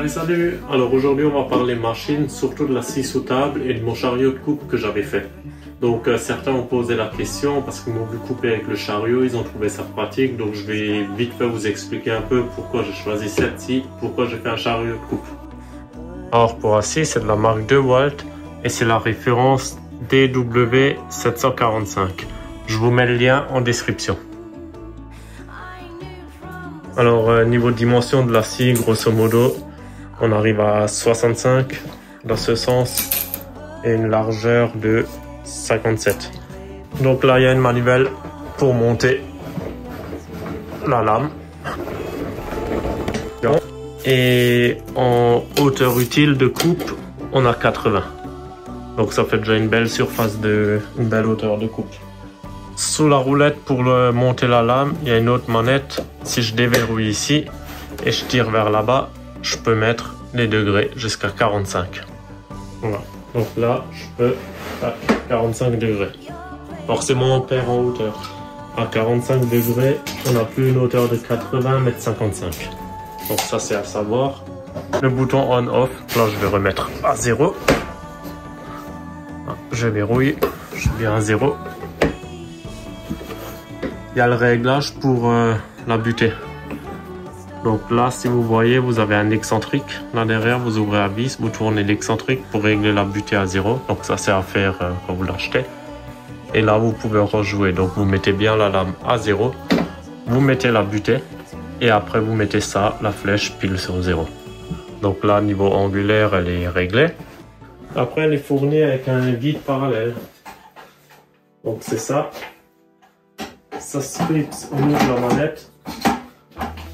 Salut! Alors aujourd'hui on va parler machine, surtout de la scie sous table et de mon chariot de coupe que j'avais fait. Donc certains ont posé la question parce qu'ils m'ont vu couper avec le chariot, ils ont trouvé ça pratique, donc je vais vite fait vous expliquer un peu pourquoi j'ai choisi cette scie, pourquoi j'ai fait un chariot de coupe. Alors pour la scie c'est de la marque DeWalt et c'est la référence DW745. Je vous mets le lien en description. Alors niveau dimension de la scie, grosso modo, on arrive à 65 dans ce sens et une largeur de 57. Donc là il y a une manivelle pour monter la lame. Et en hauteur utile de coupe, on a 80. Donc ça fait déjà une belle surface une belle hauteur de coupe. Sous la roulette pour monter la lame, il y a une autre manette. Si je déverrouille ici et je tire vers là-bas, je peux mettre les degrés jusqu'à 45. Voilà. Donc là, je peux à 45 degrés. Forcément, on perd en hauteur. À 45 degrés, on n'a plus une hauteur de 80 mais de 55. Donc ça, c'est à savoir. Le bouton on-off, là, je vais remettre à 0. Je verrouille, je suis bien à 0. Il y a le réglage pour la butée. Donc là, si vous voyez, vous avez un excentrique. Là derrière, vous ouvrez la vis, vous tournez l'excentrique pour régler la butée à 0. Donc ça, c'est à faire quand vous l'achetez. Et là, vous pouvez rejouer. Donc vous mettez bien la lame à 0. Vous mettez la butée. Et après, vous mettez ça, la flèche pile sur 0. Donc là, niveau angulaire, elle est réglée. Après, elle est fournie avec un guide parallèle. Donc c'est ça. Ça se fixe au niveau de la manette.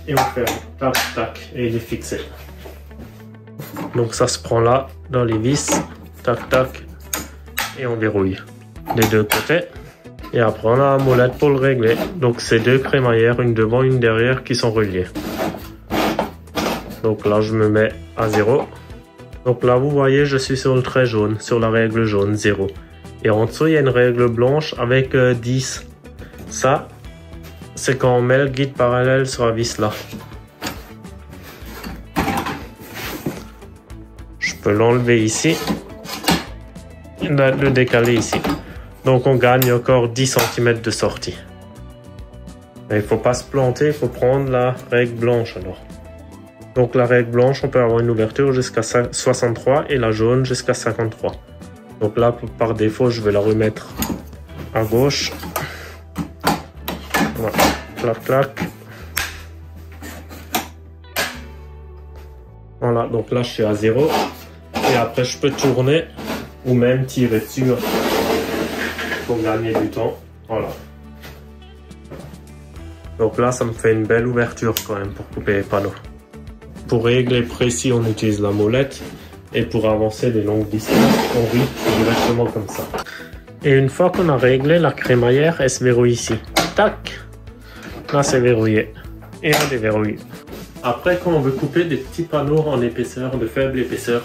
Et on fait tac tac et il est fixé. Donc ça se prend là dans les vis, tac tac, et on verrouille des deux côtés. Et après on a la molette pour le régler. Donc c'est deux crémaillères, une devant, une derrière qui sont reliées. Donc là je me mets à 0. Donc là vous voyez je suis sur le trait jaune, sur la règle jaune 0. Et en dessous il y a une règle blanche avec 10. Ça c'est quand on met le guide parallèle sur la vis là. Je peux l'enlever ici et le décaler ici. Donc on gagne encore 10 cm de sortie. Mais il ne faut pas se planter, il faut prendre la règle blanche alors. Donc la règle blanche, on peut avoir une ouverture jusqu'à 63 et la jaune jusqu'à 53. Donc là, par défaut, je vais la remettre à gauche. Voilà, clac, clac. Voilà, donc là, je suis à 0. Et après, je peux tourner ou même tirer dessus pour gagner du temps. Voilà. Donc là, ça me fait une belle ouverture quand même pour couper les panneaux. Pour régler précis, on utilise la molette. Et pour avancer des longues distances, on rythme directement comme ça. Et une fois qu'on a réglé, la crémaillère, elle se verrouille ici. Tac! Là, c'est verrouillé. et on déverrouille. Après, quand on veut couper des petits panneaux en épaisseur, de faible épaisseur,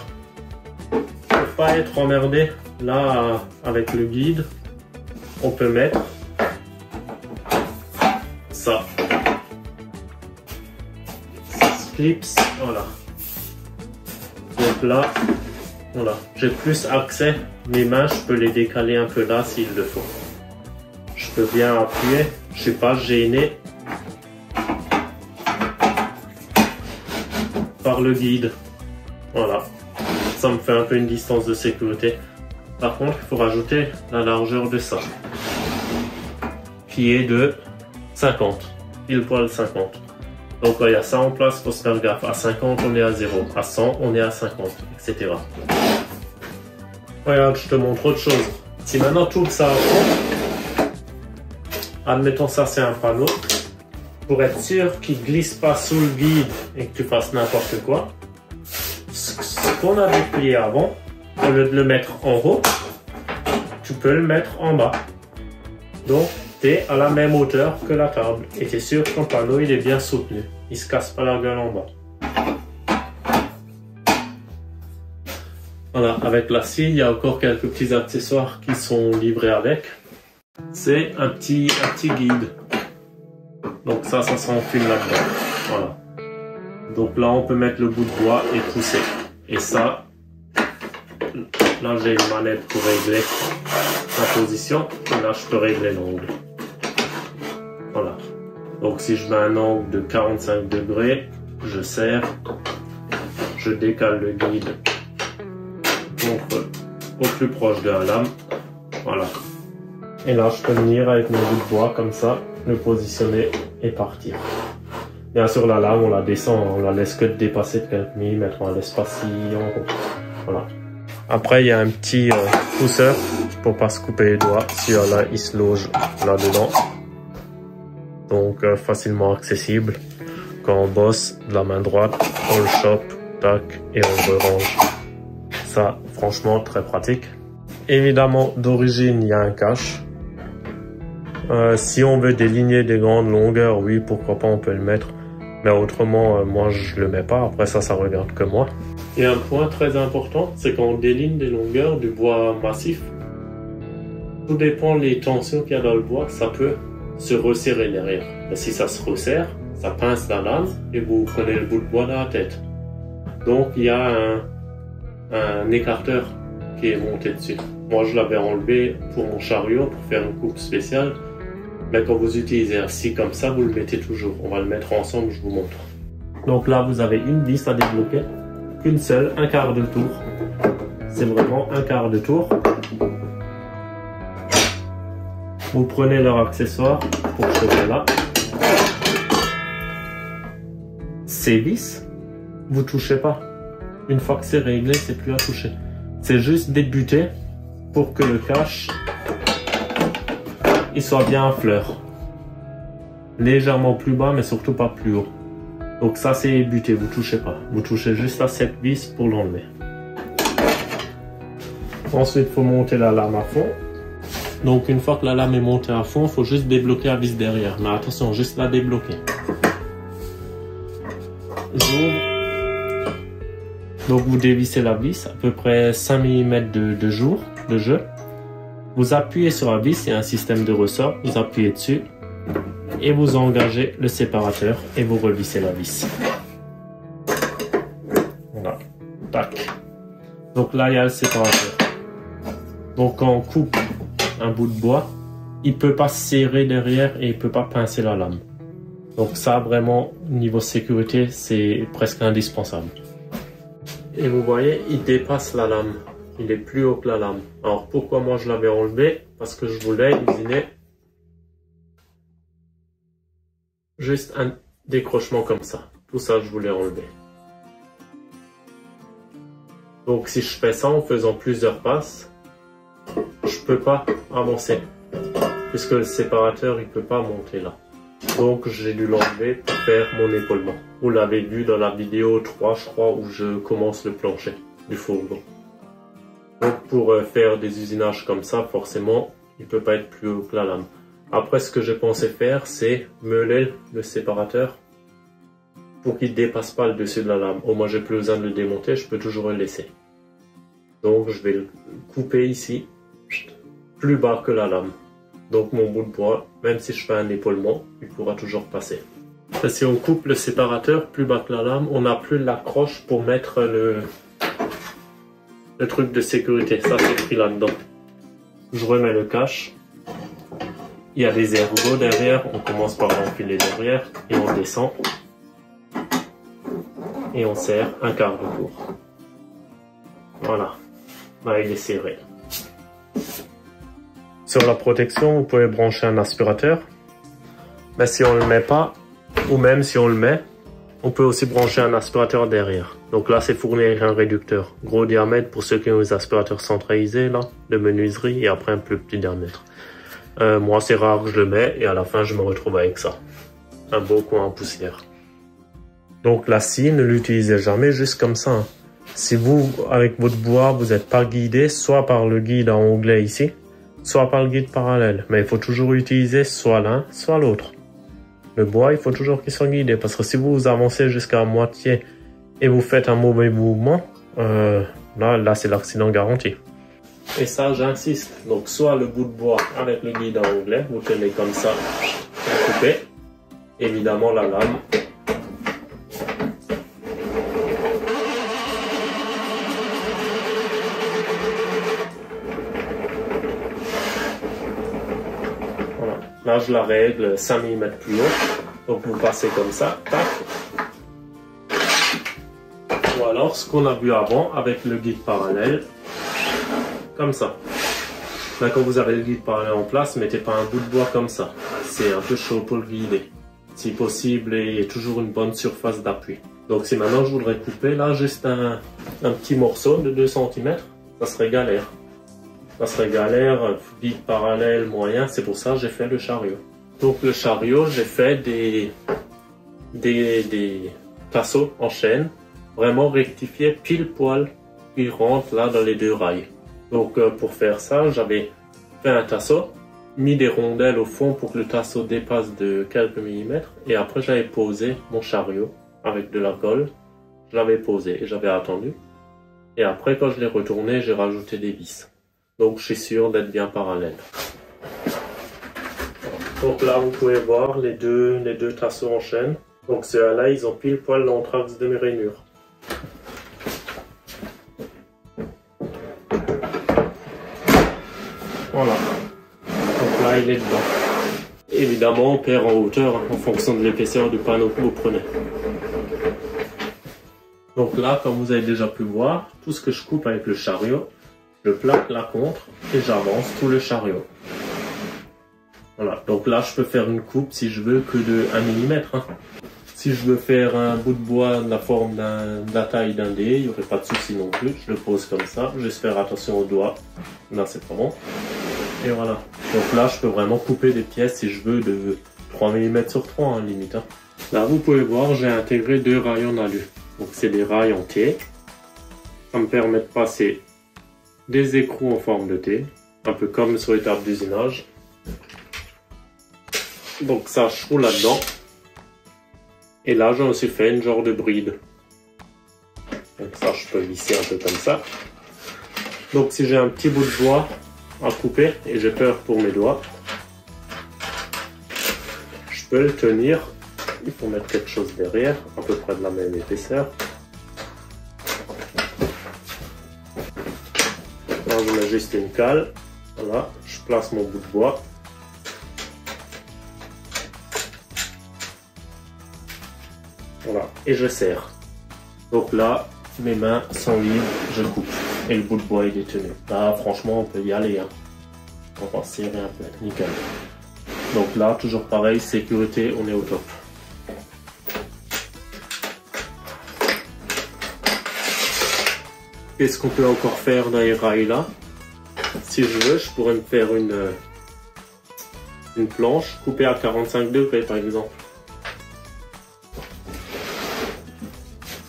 pour pas être emmerdé, là, avec le guide, on peut mettre ça. Clips, voilà. Donc là, voilà, j'ai plus accès. Mes mains, je peux les décaler un peu là s'il le faut. Je peux bien appuyer, je suis pas gêné par le guide. Voilà, ça me fait un peu une distance de sécurité. Par contre, il faut rajouter la largeur de ça, qui est de 50, pile poil 50. Donc quand il y a ça en place, il faut se faire gaffe. À 50, on est à 0. À 100, on est à 50, etc. Regarde, je te montre autre chose. Si maintenant tout ça à fond, admettons ça c'est un panneau, pour être sûr qu'il glisse pas sous le guide et que tu fasses n'importe quoi, ce qu'on a déplié avant, au lieu de le mettre en haut, tu peux le mettre en bas. Donc, tu es à la même hauteur que la table et tu es sûr que ton panneau il est bien soutenu. Il se casse pas la gueule en bas. Voilà, avec la scie, il y a encore quelques petits accessoires qui sont livrés avec. C'est un petit guide. Donc ça s'enfile là-dedans. Voilà. Donc là, on peut mettre le bout de bois et pousser. Et ça, là j'ai une manette pour régler la position. Et là, je peux régler l'angle. Voilà. Donc si je mets un angle de 45 degrés, je serre, je décale le guide au plus proche de la lame. Voilà. Et là, je peux venir avec mon bout de bois comme ça, le positionner et partir. Bien sûr, la lame, on la descend, on la laisse que dépasser de quelques millimètres, on la laisse pas si en haut. Voilà. Après, il y a un petit pousseur pour pas se couper les doigts. Celui-là, il se loge là-dedans. Donc, facilement accessible. Quand on bosse de la main droite, on le chope, tac, et on le range. Ça, franchement, très pratique. Évidemment, d'origine, il y a un cache. Si on veut déligner des grandes longueurs, oui, pourquoi pas, on peut le mettre. Mais autrement, moi, je le mets pas. Après, ça regarde que moi. Et un point très important, c'est quand on déligne des longueurs du bois massif, tout dépend des tensions qu'il y a dans le bois, ça peut se resserrer derrière. Et si ça se resserre, ça pince la lame et vous prenez le bout de bois dans la tête. Donc, il y a un écarteur qui est monté dessus. Moi, je l'avais enlevé pour mon chariot pour faire une coupe spéciale. Mais quand vous utilisez un scie comme ça, vous le mettez toujours. On va le mettre ensemble, je vous montre. Donc là, vous avez une vis à débloquer. Qu'une seule, un quart de tour. C'est vraiment un quart de tour. Vous prenez leur accessoire pour choper là. Ces vis, vous touchez pas. Une fois que c'est réglé, c'est plus à toucher. C'est juste débuter pour que le cache il soit bien à fleur. Légèrement plus bas, mais surtout pas plus haut. Donc ça, c'est buté, vous touchez pas. Vous touchez juste à cette vis pour l'enlever. Ensuite, il faut monter la lame à fond. Donc une fois que la lame est montée à fond, il faut juste débloquer la vis derrière. Mais attention, juste la débloquer. J'ouvre. Donc vous dévissez la vis, à peu près 5 mm de jeu. Vous appuyez sur la vis, il y a un système de ressort, vous appuyez dessus et vous engagez le séparateur et vous revissez la vis. Voilà, tac. Donc là, il y a le séparateur. Donc quand on coupe un bout de bois, il peut pas serrer derrière et il peut pas pincer la lame. Donc ça, vraiment, niveau sécurité, c'est presque indispensable. Et vous voyez, il dépasse la lame. Il est plus haut que la lame. Alors pourquoi moi je l'avais enlevé? Parce que je voulais usiner juste un décrochement comme ça. Tout ça je voulais enlever. Donc si je fais ça en faisant plusieurs passes, je peux pas avancer. Puisque le séparateur il peut pas monter là. Donc j'ai dû l'enlever pour faire mon épaulement. Vous l'avez vu dans la vidéo 3 je crois où je commence le plancher du fourgon. Donc pour faire des usinages comme ça, forcément, il ne peut pas être plus haut que la lame. Après, ce que j'ai pensé faire, c'est meuler le séparateur pour qu'il ne dépasse pas le dessus de la lame. Au moins j'ai plus besoin de le démonter, je peux toujours le laisser. Donc je vais le couper ici, plus bas que la lame. Donc mon bout de bois, même si je fais un épaulement, il pourra toujours passer. Et si on coupe le séparateur plus bas que la lame, on n'a plus l'accroche pour mettre le truc de sécurité. Ça c'est pris là-dedans. Je remets le cache. Il y a des ergots derrière. On commence par l'enfiler derrière et on descend. Et on serre un quart de tour. Voilà. Là il est serré. Sur la protection, vous pouvez brancher un aspirateur. Mais si on ne le met pas, ou même si on le met, on peut aussi brancher un aspirateur derrière. Donc là, c'est fournir un réducteur. Gros diamètre pour ceux qui ont les aspirateurs centralisés, là, de menuiserie, et après un plus petit diamètre. Moi, c'est rare que je le mets, et à la fin, je me retrouve avec ça. Un beau coin en poussière. Donc la scie, ne l'utilisez jamais juste comme ça. Hein. Si vous, avec votre bois, vous n'êtes pas guidé, soit par le guide en onglet ici, soit par le guide parallèle. Mais il faut toujours utiliser soit l'un, soit l'autre. Le bois, il faut toujours qu'il soit guidé, parce que si vous avancez jusqu'à moitié et vous faites un mauvais mouvement, là c'est l'accident garanti. Et ça, j'insiste. Donc, soit le bout de bois avec le guide en onglet, vous tenez comme ça, vous coupez. Évidemment, la lame. Voilà. Là, je la règle 5 mm plus haut. Donc, vous passez comme ça, tac. Ou alors, ce qu'on a vu avant avec le guide parallèle. Comme ça. Là, quand vous avez le guide parallèle en place, mettez pas un bout de bois comme ça. C'est un peu chaud pour le guider. Si possible, il y a toujours une bonne surface d'appui. Donc si maintenant je voudrais couper là juste un petit morceau de 2 cm, ça serait galère. Ça serait galère, guide parallèle, moyen, c'est pour ça que j'ai fait le chariot. Donc le chariot, j'ai fait des tasseaux en chaîne, vraiment rectifiés pile poil, qui rentrent là dans les 2 rails. Donc pour faire ça, j'avais fait un tasseau, mis des rondelles au fond pour que le tasseau dépasse de quelques millimètres, et après j'avais posé mon chariot avec de la colle, je l'avais posé et j'avais attendu. Et après quand je l'ai retourné, j'ai rajouté des vis. Donc je suis sûr d'être bien parallèle. Donc là vous pouvez voir les deux tasseaux en chaîne. Donc ceux-là, ils ont pile poil l'anthrax de mes rainures. Voilà, donc là il est dedans. Évidemment on perd en hauteur en fonction de l'épaisseur du panneau que vous prenez. Donc là, comme vous avez déjà pu voir, tout ce que je coupe avec le chariot, je plaque la contre et j'avance tout le chariot. Voilà, donc là je peux faire une coupe si je veux que de 1 mm. Hein. Si je veux faire un bout de bois de la forme de la taille d'un dé, il n'y aurait pas de souci non plus. Je le pose comme ça, juste faire attention aux doigts. Là c'est pas bon. Et voilà. Donc là je peux vraiment couper des pièces si je veux de 3 mm sur 3 hein, limite. Hein. Là vous pouvez voir, j'ai intégré 2 rails en alu. Donc c'est des rails en T. Ça me permet de passer des écrous en forme de T. Un peu comme sur les tables d'usinage. Donc ça je roule là-dedans. Et là, j'en suis fait une genre de bride. Donc ça, je peux visser un peu comme ça. Donc si j'ai un petit bout de bois à couper et j'ai peur pour mes doigts, je peux le tenir. Il faut mettre quelque chose derrière, à peu près de la même épaisseur. Là, je mets juste une cale. Voilà, je place mon bout de bois. Voilà, et je serre. Donc là, mes mains sont libres, je coupe. Et le bout de bois il est tenu. Là, franchement, on peut y aller. Hein. On va serrer un peu, nickel. Donc là, toujours pareil, sécurité, on est au top. Qu'est-ce qu'on peut encore faire dans les rails là? Si je veux, je pourrais me faire une planche coupée à 45 degrés par exemple.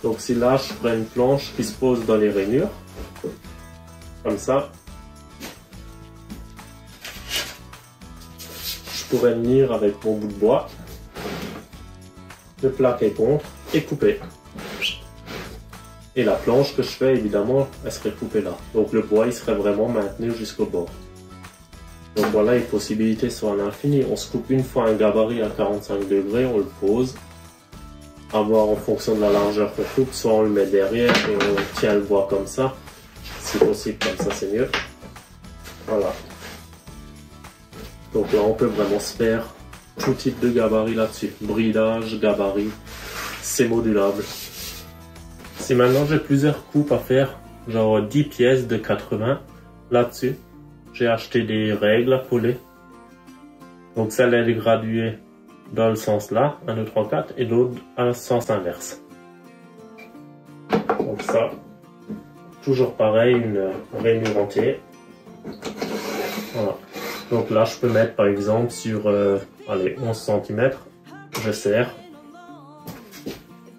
Donc si là je prends une planche qui se pose dans les rainures, comme ça, je pourrais venir avec mon bout de bois, le plaquer contre, et couper. Et la planche que je fais, évidemment, elle serait coupée là. Donc le bois, il serait vraiment maintenu jusqu'au bord. Donc voilà, les possibilités sont à l'infini. On se coupe une fois un gabarit à 45 degrés, on le pose. À voir en fonction de la largeur qu'on coupe, soit on le met derrière et on tient le bois comme ça. Si possible, comme ça c'est mieux. Voilà. Donc là, on peut vraiment se faire tout type de gabarit là-dessus. Bridage, gabarit, c'est modulable. Si maintenant j'ai plusieurs coupes à faire, genre 10 pièces de 80 là-dessus, j'ai acheté des règles à coller. Donc celle elle est graduée dans le sens là, 1, 2, 3, 4, et l'autre à le sens inverse. Donc ça, toujours pareil, une rainure entière. Voilà. Donc là je peux mettre par exemple sur allez, 11 cm, je serre.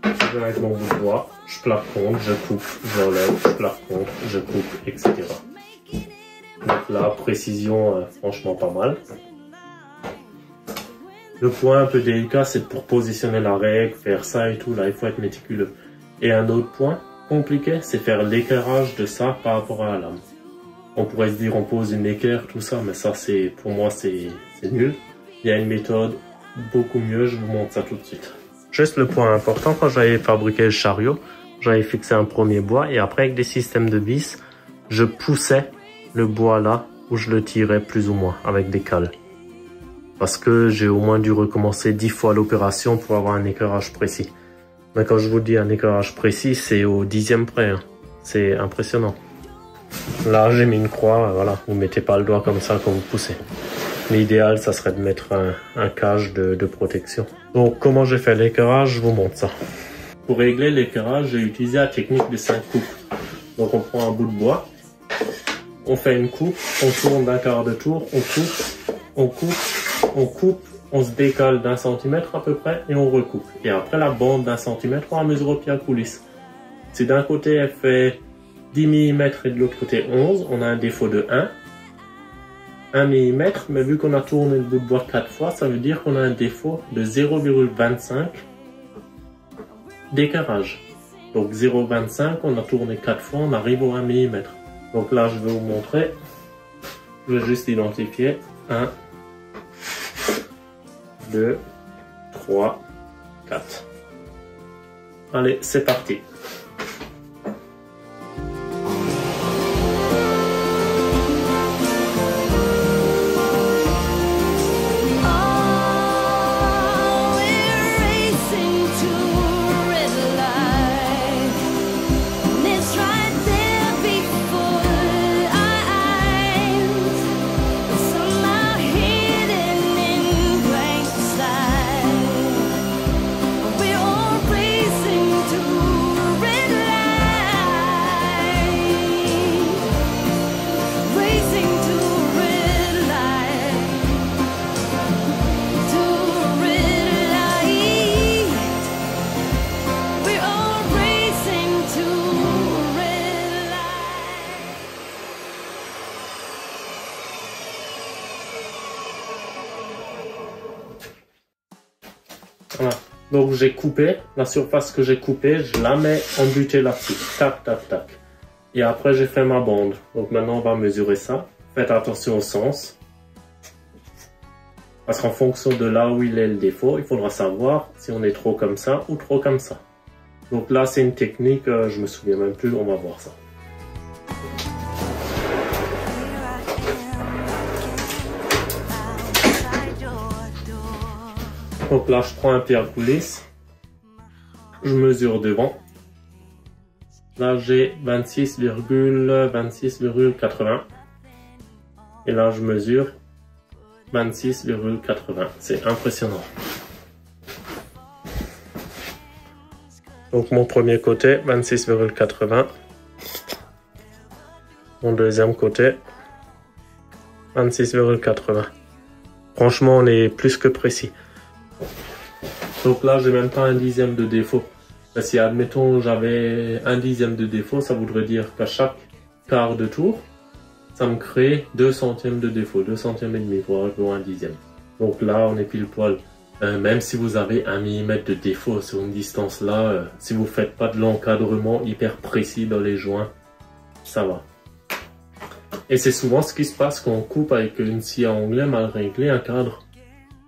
Je vais avec mon bout de bois, je plaque contre, je coupe, j'enlève, je plaque contre, je coupe, etc. Donc là, précision franchement pas mal. Le point un peu délicat, c'est pour positionner la règle, faire ça et tout, là il faut être méticuleux. Et un autre point compliqué, c'est faire l'équerrage de ça par rapport à la lame. On pourrait se dire on pose une équerre, tout ça, mais ça c'est pour moi c'est nul. Il y a une méthode beaucoup mieux, je vous montre ça tout de suite. Juste le point important, quand j'avais fabriqué le chariot, j'avais fixé un premier bois et après avec des systèmes de vis, je poussais le bois là où je le tirais plus ou moins avec des cales. Parce que j'ai au moins dû recommencer 10 fois l'opération pour avoir un équerrage précis. Mais quand je vous dis un équerrage précis, c'est au 10e près. Hein. C'est impressionnant. Là, j'ai mis une croix, voilà, vous mettez pas le doigt comme ça quand vous poussez. L'idéal, ça serait de mettre un cage de protection. Donc, comment j'ai fait l'équerrage, je vous montre ça. Pour régler l'équerrage, j'ai utilisé la technique des 5 coupes. Donc, on prend un bout de bois, on fait une coupe, on tourne d'un quart de tour, on coupe, on coupe, on coupe, on se décale d'1 centimètre à peu près et on recoupe. Et après, la bande d'1 centimètre, on la mesure au pied à coulisse. Si d'un côté, elle fait 10 mm et de l'autre côté 11, on a un défaut de 1 mm, mais vu qu'on a tourné le bout de bois 4 fois, ça veut dire qu'on a un défaut de 0,25 d'équerrage. Donc 0,25, on a tourné 4 fois, on arrive au 1 mm. Donc là, je vais vous montrer. Je vais juste identifier 1, 2, 3, 4. Allez, c'est parti. Voilà. Donc j'ai coupé, la surface que j'ai coupée, je la mets en butée là-dessus. Tac, tac, tac. Et après j'ai fait ma bande. Donc maintenant on va mesurer ça. Faites attention au sens. Parce qu'en fonction de là où il est le défaut, il faudra savoir si on est trop comme ça ou trop comme ça. Donc là c'est une technique, je me souviens même plus, on va voir ça. Donc là, je prends un pied à coulisse, je mesure devant. Là, j'ai 26,80. Et là, je mesure 26,80. C'est impressionnant. Donc, mon premier côté, 26,80. Mon deuxième côté, 26,80. Franchement, on est plus que précis. Donc là, j'ai même pas un dixième de défaut. Mais si, admettons, j'avais un dixième de défaut, ça voudrait dire qu'à chaque quart de tour, ça me crée 2 centièmes de défaut, 2 centièmes et demi pour arriver à un dixième. Donc là, on est pile poil Même si vous avez 1 mm de défaut sur une distance là, si vous faites pas de l'encadrement hyper précis dans les joints, ça va. Et c'est souvent ce qui se passe quand on coupe avec une scie à onglet mal réglée, un cadre.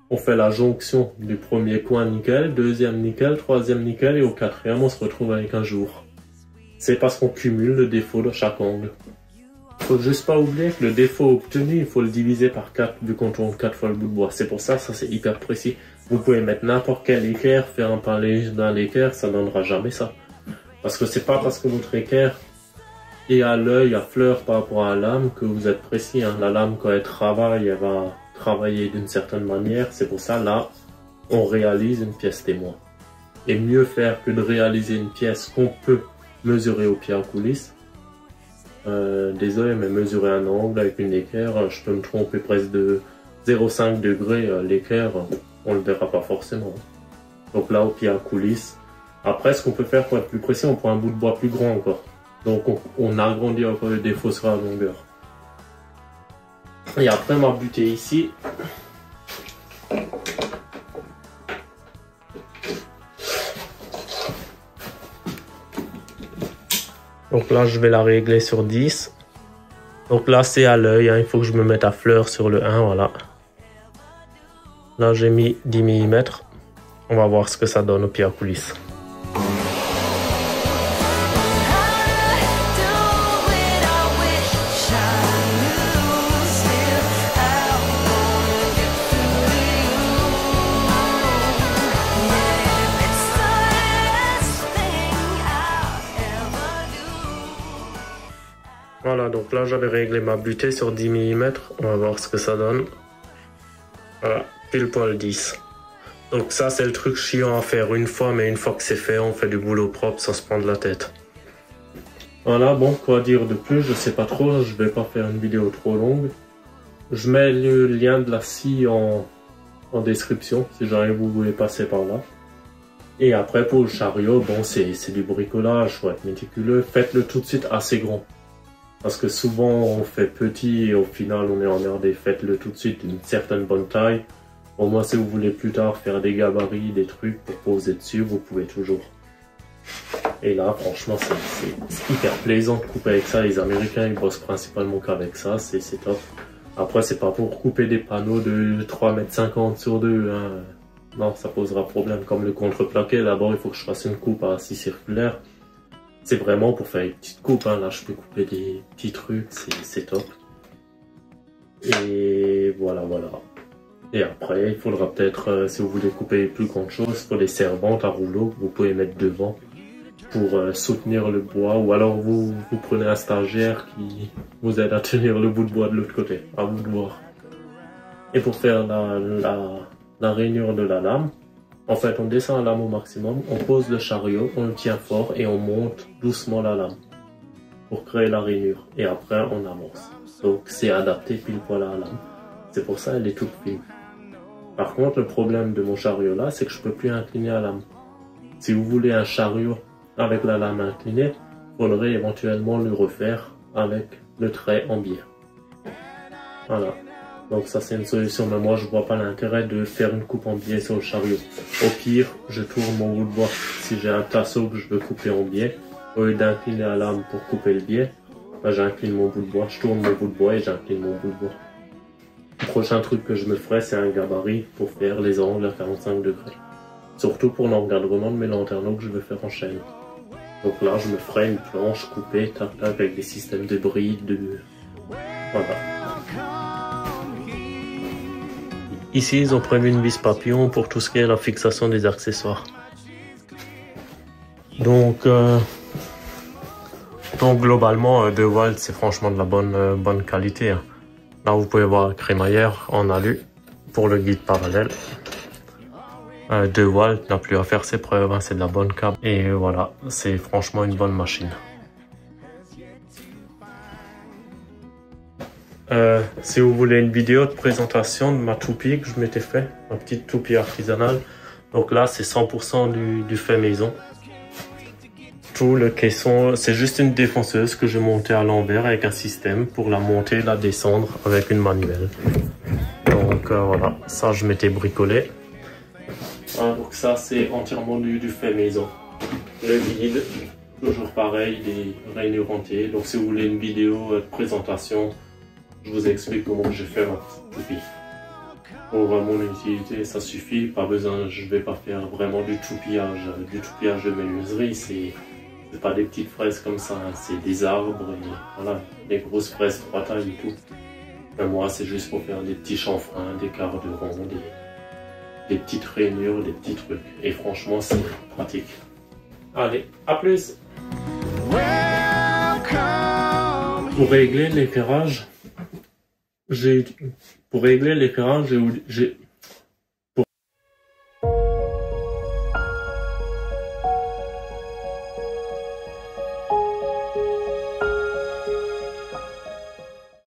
On fait la jonction du premier coin nickel, deuxième nickel, troisième nickel et au quatrième on se retrouve avec un jour. C'est parce qu'on cumule le défaut de chaque angle. Faut juste pas oublier que le défaut obtenu, il faut le diviser par 4 vu qu'on tourne 4 fois le bout de bois. C'est pour ça, ça c'est hyper précis. Vous pouvez mettre n'importe quel équerre, faire un palais dans l'équerre, ça donnera jamais ça. Parce que c'est pas parce que votre équerre est à l'œil, à fleur par rapport à la lame que vous êtes précis. Hein. La lame, quand elle travaille, elle va travailler d'une certaine manière. C'est pour ça, là, on réalise une pièce témoin. Et mieux faire que de réaliser une pièce qu'on peut mesurer au pied à coulisse. Désolé, mais mesurer un angle avec une équerre, je peux me tromper presque de 0,5 degrés. L'équerre, on le verra pas forcément. Donc là, au pied à coulisse. Après, ce qu'on peut faire pour être plus précis, on prend un bout de bois plus grand encore. Donc on agrandit encore le défaut sur la longueur. Et après, on va buter ici. Donc là, je vais la régler sur 10. Donc là, c'est à l'œil. Hein. Il faut que je me mette à fleur sur le 1. Voilà. Là, j'ai mis 10 mm. On va voir ce que ça donne au pied à coulisse. Voilà, donc là j'avais réglé ma butée sur 10 mm, on va voir ce que ça donne. Voilà, pile poil 10. Donc ça c'est le truc chiant à faire une fois, mais une fois que c'est fait, on fait du boulot propre sans se prendre la tête. Voilà, bon, quoi dire de plus, je sais pas trop, je vais pas faire une vidéo trop longue. Je mets le lien de la scie en description, si jamais vous voulez passer par là. Et après pour le chariot, bon c'est du bricolage, faut être méticuleux, faites-le tout de suite assez grand. Parce que souvent on fait petit et au final on est emmerdé. Faites-le tout de suite d'une certaine bonne taille. Au moins si vous voulez plus tard faire des gabarits, des trucs pour poser dessus, vous pouvez toujours. Et là franchement c'est hyper plaisant de couper avec ça. Les Américains ils bossent principalement qu'avec ça, c'est top. Après c'est pas pour couper des panneaux de 3,50 m sur 2. Hein. Non, ça posera problème. Comme le contreplaqué, d'abord il faut que je fasse une coupe à 6 circulaire. C'est vraiment pour faire une petite coupe, hein. Là je peux couper des petits trucs, c'est top. Et voilà. Et après, il faudra peut-être, si vous voulez couper plus grande chose, pour les servantes à rouleau, vous pouvez mettre devant pour soutenir le bois. Ou alors vous prenez un stagiaire qui vous aide à tenir le bout de bois de l'autre côté, à vous de voir. Et pour faire la rainure de la lame, en fait, on descend la lame au maximum, on pose le chariot, on le tient fort et on monte doucement la lame pour créer la rainure. Et après, on avance. Donc, c'est adapté pile poil à la lame. C'est pour ça qu'elle est toute fine. Par contre, le problème de mon chariot là, c'est que je peux plus incliner la lame. Si vous voulez un chariot avec la lame inclinée, il faudrait éventuellement le refaire avec le trait en biais. Voilà. Donc ça c'est une solution, mais moi je vois pas l'intérêt de faire une coupe en biais sur le chariot. Au pire, je tourne mon bout de bois. Si j'ai un tasseau que je veux couper en biais, au lieu d'incliner la lame pour couper le biais, ben j'incline mon bout de bois, je tourne mon bout de bois et j'incline mon bout de bois. Le prochain truc que je me ferai, c'est un gabarit pour faire les angles à 45 degrés. Surtout pour l'encadrement de mes lanterneaux que je veux faire en chaîne. Donc là, je me ferai une planche coupée, tac tac, avec des systèmes de brides, Voilà. Ici, ils ont prévu une vis papillon pour tout ce qui est la fixation des accessoires. Donc globalement, DeWalt, c'est franchement de la bonne qualité. Hein. Là, vous pouvez voir la crémaillère en alu pour le guide parallèle. DeWalt n'a plus à faire ses preuves, hein, c'est de la bonne câble. Et voilà, c'est franchement une bonne machine. Si vous voulez une vidéo de présentation de ma toupie que je m'étais fait, ma petite toupie artisanale. Donc là, c'est 100% du fait maison. Tout le caisson, c'est juste une défonceuse que j'ai montée à l'envers avec un système pour la monter, la descendre avec une manuelle. Donc voilà, ça je m'étais bricolé. Hein, donc ça c'est entièrement du fait maison. Le vide, toujours pareil, des rainures rentées. Donc si vous voulez une vidéo de présentation, je vous explique comment je fais ma petite toupie. Pour mon utilité, ça suffit, pas besoin, je vais pas faire vraiment du toupillage de menuiserie, c'est pas des petites fraises comme ça, hein, c'est des arbres et voilà, des grosses fraises 3 tailles et tout. Mais moi c'est juste pour faire des petits chanfreins, des quarts de rond, des petites rainures, des petits trucs. Et franchement c'est pratique. Allez, à plus. Pour régler l'éclairage, j'ai